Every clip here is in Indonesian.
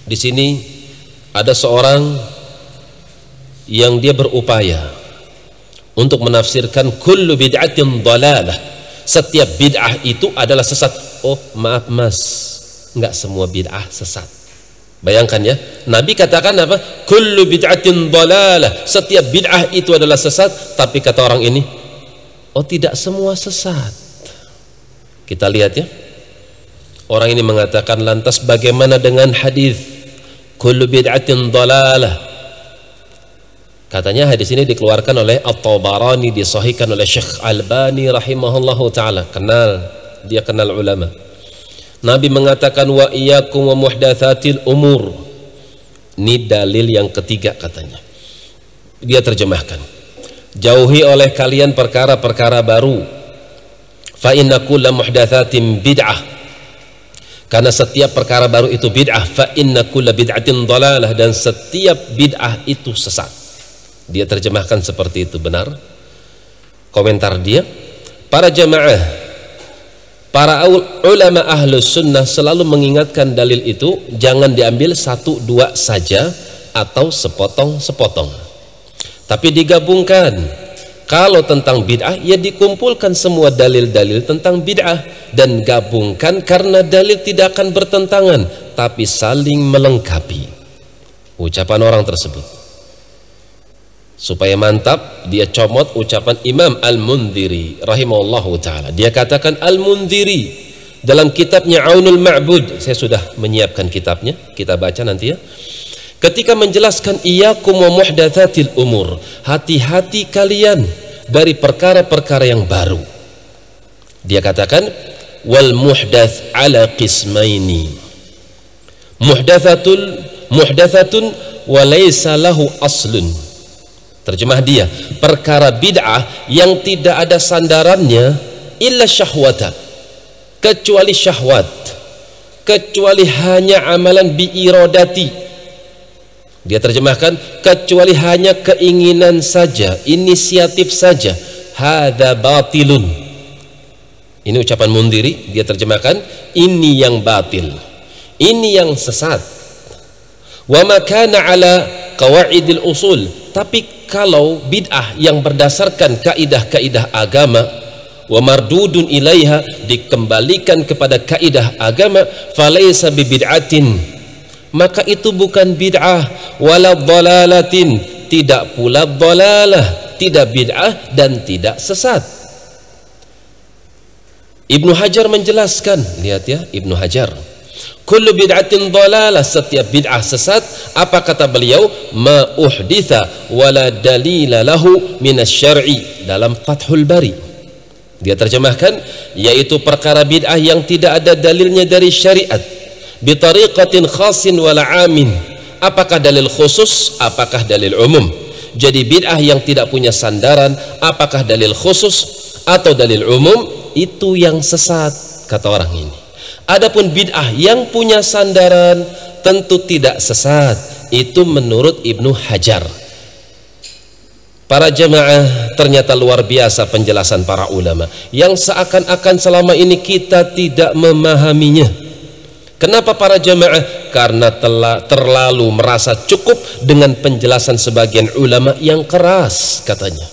Di sini ada seorang yang dia berupaya untuk menafsirkan kullu bid'atin dhalalah. Setiap bid'ah itu adalah sesat. Oh, maaf Mas, enggak semua bid'ah sesat. Bayangkan ya, Nabi katakan apa? Kullu bid'atin dhalalah. Setiap bid'ah itu adalah sesat, tapi kata orang ini, oh tidak semua sesat. Kita lihat ya. Orang ini mengatakan, lantas bagaimana dengan hadis kullu bid'atin dhalalah? Katanya hadis ini dikeluarkan oleh At-Tabarani, disahihkan oleh Syekh Albani rahimahullahu taala. Dia kenal ulama. Nabi mengatakan wa iyyakum wa muhdatsatil umur. Ini dalil yang ketiga katanya. Dia terjemahkan, jauhi oleh kalian perkara-perkara baru. Fa inna kulla muhdatsatin bid'ah. Karena setiap perkara baru itu bid'ah. Fa inna kulla bid'atin dhalalah. Dan setiap bid'ah itu sesat. Dia terjemahkan seperti itu, benar. Komentar dia, para jamaah, para ulama ahlus sunnah selalu mengingatkan dalil itu jangan diambil satu dua saja atau sepotong-sepotong, tapi digabungkan. Kalau tentang bid'ah, ya dikumpulkan semua dalil-dalil tentang bid'ah dan gabungkan, karena dalil tidak akan bertentangan tapi saling melengkapi. Ucapan orang tersebut. Supaya mantap, dia comot ucapan Imam Al-Mundhiri rahimahullahu ta'ala. Dia katakan, Al-Mundhiri dalam kitabnya Aunul Ma'bud, saya sudah menyiapkan kitabnya, kita baca nanti ya, ketika menjelaskan iyyakum wa muhdatsatil umur, hati-hati kalian dari perkara-perkara yang baru. Dia katakan, wal muhdats ala qismaini, muhdatsatun wa laysa lahu aslun. Terjemah dia, perkara bid'ah yang tidak ada sandarannya illa syahwata, kecuali syahwat, kecuali hanya amalan biiradati. Dia terjemahkan, kecuali hanya keinginan saja, inisiatif saja. Hadza batilun. Ini ucapan Mundhiri, dia terjemahkan, ini yang batil, ini yang sesat. Wa ma kana ala qawaidil usul. Tapi kalau bid'ah yang berdasarkan kaidah-kaidah agama, wa mardudun ilaiha, dikembalikan kepada kaidah agama, falaysa bibid'atin, maka itu bukan bid'ah, wala dhalalatin, tidak pula dhalalah, tidak bid'ah dan tidak sesat. Ibnu Hajar menjelaskan, lihat ya, Ibnu Hajar, kullu bid'atin dhalalah, setiap bid'ah sesat. Apa kata beliau? Ma uhditha wala dalila lahu minasy-syar'i, dalam Fathul Bari. Dia terjemahkan, yaitu perkara bid'ah yang tidak ada dalilnya dari syariat, bi tariqatin khasin wala amin. Apakah dalil khusus, apakah dalil umum? Jadi bid'ah yang tidak punya sandaran, apakah dalil khusus atau dalil umum, itu yang sesat, kata orang ini. Adapun bid'ah yang punya sandaran tentu tidak sesat. Itu menurut Ibnu Hajar. Para jemaah, ternyata luar biasa penjelasan para ulama yang seakan-akan selama ini kita tidak memahaminya. Kenapa para jemaah? Karena terlalu merasa cukup dengan penjelasan sebagian ulama yang keras katanya,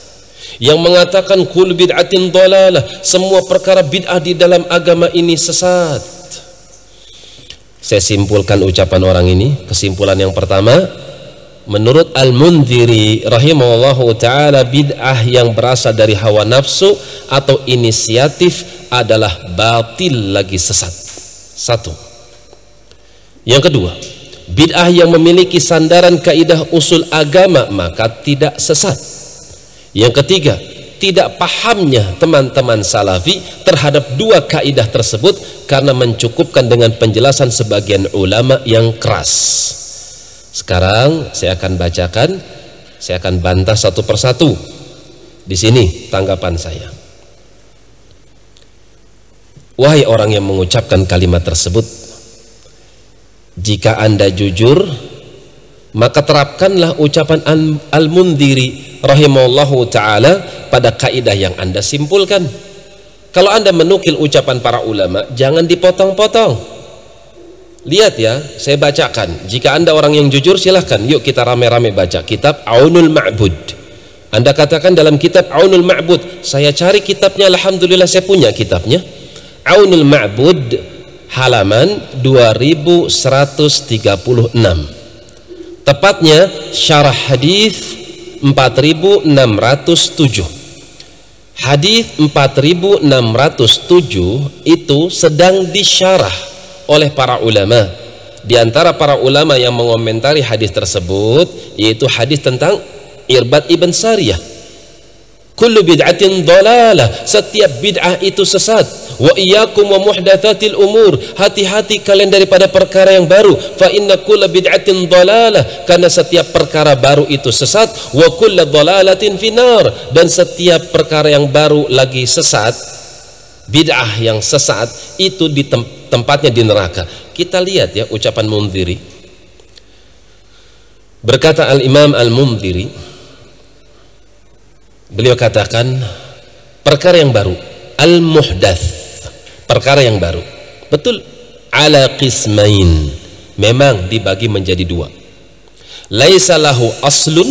yang mengatakan kul bid'atin dhalalah, semua perkara bid'ah di dalam agama ini sesat. Saya simpulkan ucapan orang ini. Kesimpulan yang pertama, menurut Al-Mundhiri rahimahullahu ta'ala, bid'ah yang berasal dari hawa nafsu atau inisiatif adalah batil lagi sesat. Satu. Yang kedua, bid'ah yang memiliki sandaran kaidah usul agama maka tidak sesat. Yang ketiga, tidak pahamnya teman-teman salafi terhadap dua kaidah tersebut karena mencukupkan dengan penjelasan sebagian ulama yang keras. Sekarang saya akan bacakan, saya akan bantah satu persatu. Di sini tanggapan saya. Wahai orang yang mengucapkan kalimat tersebut, jika Anda jujur, maka terapkanlah ucapan Al-Mundhiri rahimahullahu ta'ala pada kaidah yang Anda simpulkan. Kalau Anda menukil ucapan para ulama, jangan dipotong-potong. Lihat ya, saya bacakan. Jika Anda orang yang jujur, silahkan. Yuk kita rame-rame baca kitab Aunul Ma'bud. Anda katakan dalam kitab Aunul Ma'bud, saya cari kitabnya, alhamdulillah saya punya kitabnya. Aunul Ma'bud halaman 2136. Tepatnya syarah hadis 4607. Hadis 4607 itu sedang disyarah oleh para ulama. Di antara para ulama yang mengomentari hadis tersebut yaitu hadis tentang Irbad ibn Sariyah. Kullu bid'atin dhalalah, setiap bid'ah itu sesat. Wa iyyakum wa muhdatsatil umur, hati-hati kalian daripada perkara yang baru. Fa inna kulla bid'atin dhalalah, karena setiap perkara baru itu sesat. Wa kullu dhalalatin finnar, dan setiap perkara yang baru lagi sesat, bid'ah yang sesat itu di tempatnya di neraka. Kita lihat ya ucapan Mundhiri. Berkata Al-Imam Al-Mundhiri, beliau katakan perkara yang baru, al-muhdats, perkara yang baru. Betul, ala qismain, memang dibagi menjadi dua. Laisa lahu aslun,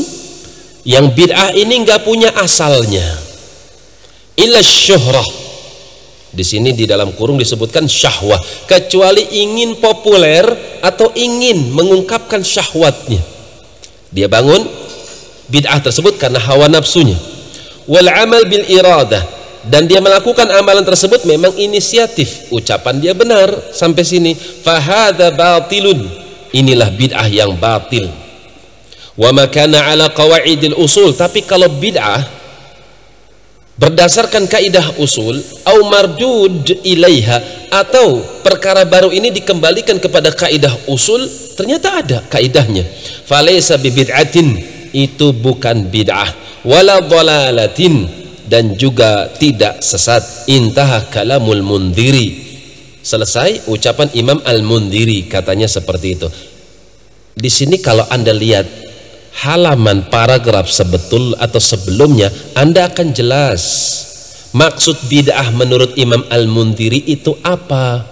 yang bid'ah ini enggak punya asalnya. Illa syuhrah. Di sini di dalam kurung disebutkan syahwah, kecuali ingin populer atau ingin mengungkapkan syahwatnya. Dia bangun bid'ah tersebut karena hawa nafsunya. Wal amal bil iradah, dan dia melakukan amalan tersebut memang inisiatif. Ucapan dia benar sampai sini. Fahadha batilun, inilah bid'ah yang batil. Wa ma kana ala qawaidil usul, tapi kalau bid'ah berdasarkan kaidah usul, au mardud ilaiha, atau perkara baru ini dikembalikan kepada kaidah usul, ternyata ada kaidahnya. Falaysa bibid'atin, itu bukan bid'ah. Wala dhalalatin, dan juga tidak sesat. Intaha kalamul Mundhiri. Selesai ucapan Imam Al-Mundhiri, katanya seperti itu. Di sini kalau Anda lihat halaman paragraf sebetul atau sebelumnya, Anda akan jelas maksud bid'ah menurut Imam Al-Mundhiri itu apa.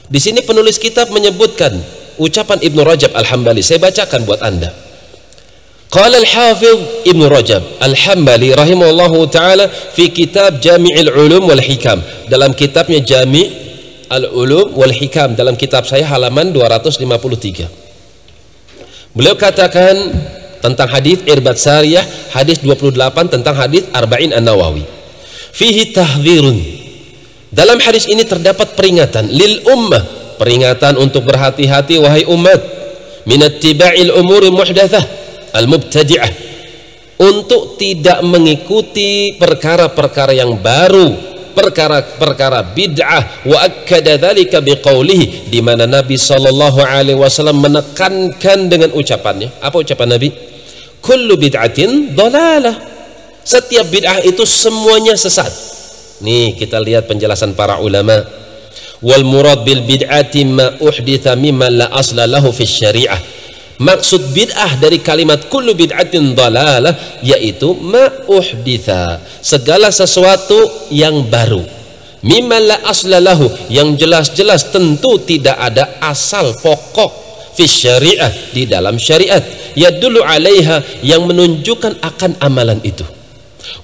Di sini penulis kitab menyebutkan ucapan Ibnu Rajab Al-Hambali. Saya bacakan buat Anda. Qala al-Hafidh Ibnu Rajab Al-Hambali rahimahullahu taala fi kitab Jami'ul Ulum wal Hikam, dalam kitabnya Jami' al-Ulum wal Hikam, dalam kitab saya halaman 253. Beliau katakan tentang hadis Irbad Sariyah, hadis 28, tentang hadis Arba'in An-Nawawi. Fihi tahdhirun, dalam hadis ini terdapat peringatan lil ummah, peringatan untuk berhati-hati wahai umat, min ittiba'il umuri muhdatsah al-mubtadi'ah, untuk tidak mengikuti perkara-perkara yang baru, perkara-perkara bid'ah. Wa akkada dzalika biqaulihi, di mana Nabi sallallahu alaihi wasallam menekankan dengan ucapannya. Apa ucapan Nabi? Kullu bid'atin dhalalah, setiap bid'ah itu semuanya sesat. Nih kita lihat penjelasan para ulama. Wal murad bil bid'ati ma uhditha mimma la asla lahu fi syariah, maksud bid'ah dari kalimat kullu bid'atin dhalalah yaitu ma uhditha, segala sesuatu yang baru, mimma la asla lahu, yang jelas-jelas tentu tidak ada asal pokok, fi syariah, di dalam syariat, yadullu alaiha, yang menunjukkan akan amalan itu.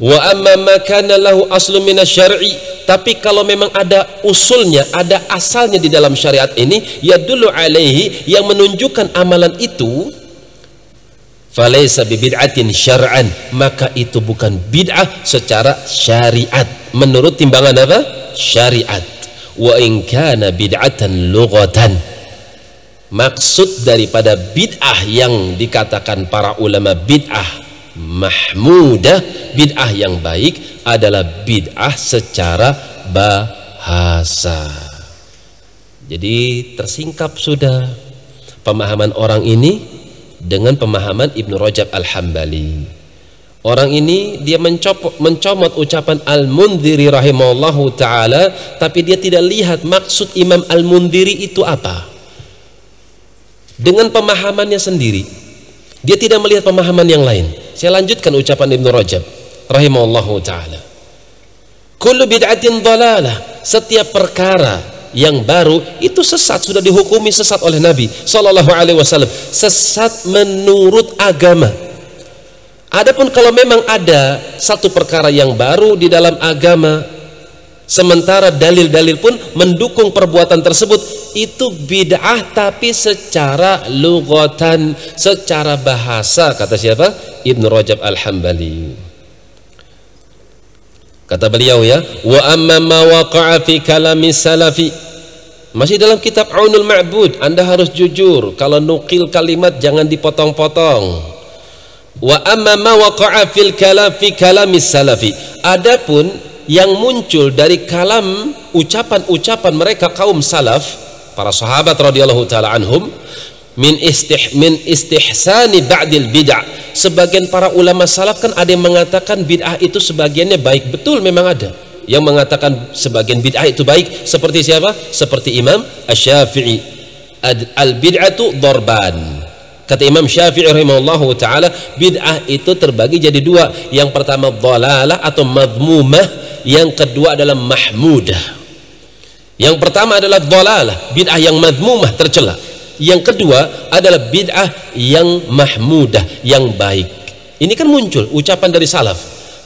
Wa amma ma kana lahu aslun minasyar'i, tapi kalau memang ada usulnya, ada asalnya di dalam syariat ini, yadullu alaihi, yang menunjukkan amalan itu, falaysa bibid'atin syar'an, maka itu bukan bid'ah secara syariat, menurut timbangan apa? Syariat. Wa in kana bid'atan lughatan, maksud daripada bid'ah yang dikatakan para ulama bid'ah mahmudah, bid'ah yang baik, adalah bid'ah secara bahasa. Jadi tersingkap sudah pemahaman orang ini dengan pemahaman Ibnu Rajab Al-Hambali. Orang ini dia mencomot ucapan Al-Mundhiri rahimahullahu taala, tapi dia tidak lihat maksud Imam Al-Mundhiri itu apa. Dengan pemahamannya sendiri, dia tidak melihat pemahaman yang lain. Saya lanjutkan ucapan Ibnu Rajab rahimahullahu taala. Kullu bid'atin dhalalah, setiap perkara yang baru itu sesat, sudah dihukumi sesat oleh Nabi Shallallahu Alaihi Wasallam, sesat menurut agama. Adapun kalau memang ada satu perkara yang baru di dalam agama, sementara dalil-dalil pun mendukung perbuatan tersebut, itu bid'ah tapi secara lughatan, secara bahasa. Kata siapa? Ibnu Rajab Al-Hambali. Kata beliau ya, wa amma ma waqa'a fi kalami salafi. Masih dalam kitab Aunul Ma'bud, Anda harus jujur, kalau nukil kalimat jangan dipotong-potong. Wa amma ma waqa'a fil kalam fi kalami salafi. Adapun yang muncul dari kalam, ucapan-ucapan mereka kaum salaf, para sahabat radhiyallahu taala anhum, min istihsani ba'dil bid'ah. Sebagian para ulama salaf kan ada yang mengatakan bid'ah itu sebagiannya baik. Betul, memang ada yang mengatakan sebagian bid'ah itu baik. Seperti siapa? Seperti Imam Asy-Syafi'i. Al-bid'atu darban. Kata Imam Syafi'i rahimahullahu ta'ala, bid'ah itu terbagi jadi dua. Yang pertama dhalalah atau madhmumah, yang kedua adalah mahmudah. Yang pertama adalah dhalalah, bid'ah yang madhmumah, tercela. Yang kedua adalah bid'ah yang mahmudah, yang baik. Ini kan muncul ucapan dari salaf,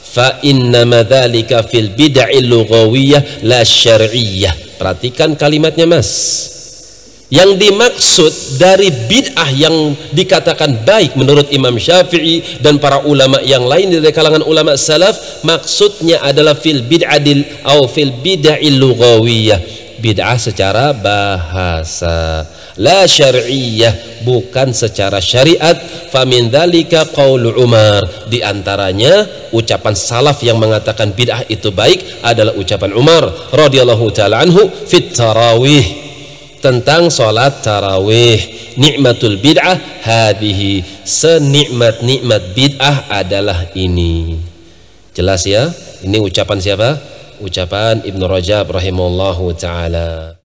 fa innama dzalika fil bid'il lughawiyyah la syar'iyyah. Perhatikan kalimatnya Mas. Yang dimaksud dari bid'ah yang dikatakan baik menurut Imam Syafi'i dan para ulama yang lain dari kalangan ulama salaf, maksudnya adalah fil bid'adil atau fil bid'il lughawiyah, bid'ah secara bahasa, la syar'iyyah, bukan secara syariat. Fa min dzalika qaul Umar, di antaranya ucapan salaf yang mengatakan bid'ah itu baik adalah ucapan Umar radhiyallahu taala anhu fit tarawih, tentang sholat tarawih. Nikmatul bid'ah hadhihi, senikmat-nikmat bid'ah adalah ini. Jelas ya? Ini ucapan siapa? Ucapan Ibnu Rajab rahimahullahu ta'ala.